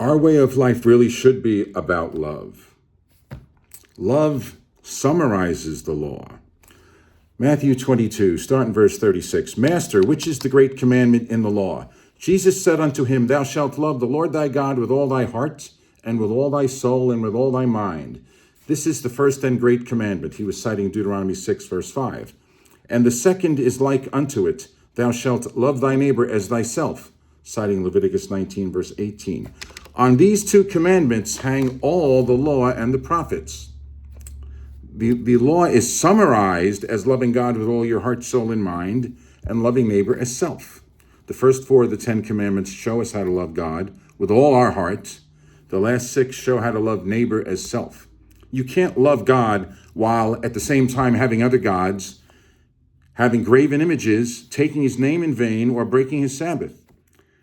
Our way of life really should be about love. Love summarizes the law. Matthew 22, start in verse 36. Master, which is the great commandment in the law? Jesus said unto him, Thou shalt love the Lord thy God with all thy heart, and with all thy soul, and with all thy mind. This is the first and great commandment. He was citing Deuteronomy 6, verse 5. And the second is like unto it, Thou shalt love thy neighbor as thyself, citing Leviticus 19, verse 18. On these two commandments hang all the law and the prophets. The law is summarized as loving God with all your heart, soul, and mind, and loving neighbor as self. The first four of the 10 commandments show us how to love God with all our heart. The last 6 show how to love neighbor as self. You can't love God while at the same time having other gods, having graven images, taking his name in vain, or breaking his Sabbath.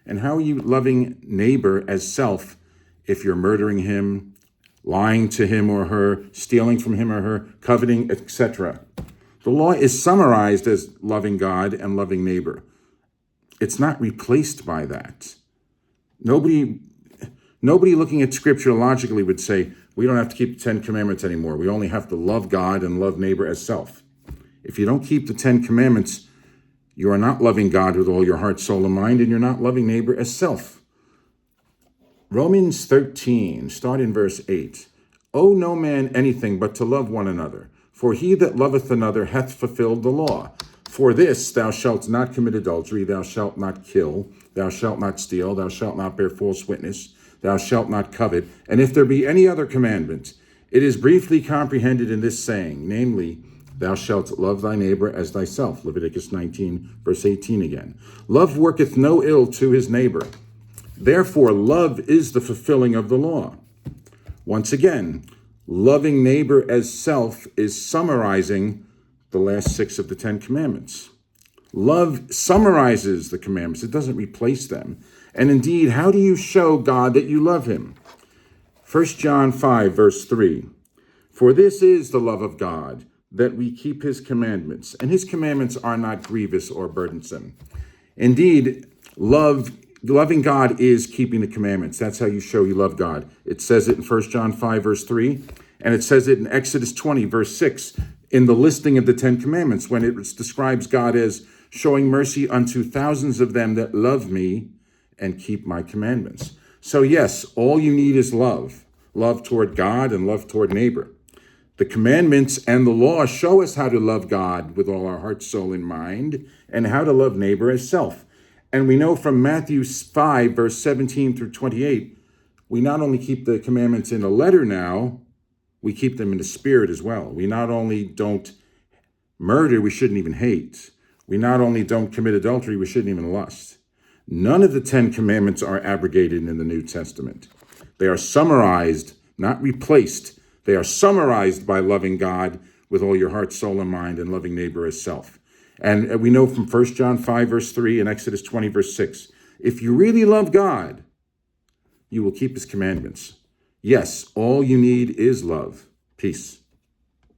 And how are you loving neighbor as self if you're murdering him, lying to him or her, stealing from him or her, coveting, etc.? The law is summarized as loving God and loving neighbor. It's not replaced by that. Nobody looking at scripture logically would say, we don't have to keep the 10 commandments anymore. We only have to love God and love neighbor as self. If you don't keep the 10 commandments, you are not loving God with all your heart, soul, and mind, and you're not loving neighbor as self. Romans 13, start in verse 8. Owe no man anything but to love one another, for he that loveth another hath fulfilled the law. For this, thou shalt not commit adultery, thou shalt not kill, thou shalt not steal, thou shalt not bear false witness, thou shalt not covet. And if there be any other commandment, it is briefly comprehended in this saying, namely, thou shalt love thy neighbor as thyself. Leviticus 19, verse 18 again. Love worketh no ill to his neighbor. Therefore, love is the fulfilling of the law. Once again, loving neighbor as self is summarizing the last 6 of the 10 commandments. Love summarizes the commandments. It doesn't replace them. And indeed, how do you show God that you love him? 1 John 5, verse 3. For this is the love of God, that we keep his commandments, and his commandments are not grievous or burdensome. Indeed, loving God is keeping the commandments. That's how you show you love God. It says it in 1 John 5, verse 3, and it says it in Exodus 20, verse 6, in the listing of the 10 commandments, when it describes God as showing mercy unto thousands of them that love me and keep my commandments. So yes, all you need is love toward God and love toward neighbor. The commandments and the law show us how to love God with all our heart, soul, and mind, and how to love neighbor as self. And we know from Matthew 5, verse 17 through 28, we not only keep the commandments in a letter now, we keep them in the spirit as well. We not only don't murder, we shouldn't even hate. We not only don't commit adultery, we shouldn't even lust. None of the 10 commandments are abrogated in the New Testament. They are summarized, not replaced. They are summarized by loving God with all your heart, soul, and mind, and loving neighbor as self. And we know from 1 John 5, verse 3 and Exodus 20, verse 6, if you really love God, you will keep his commandments. Yes, all you need is love. Peace.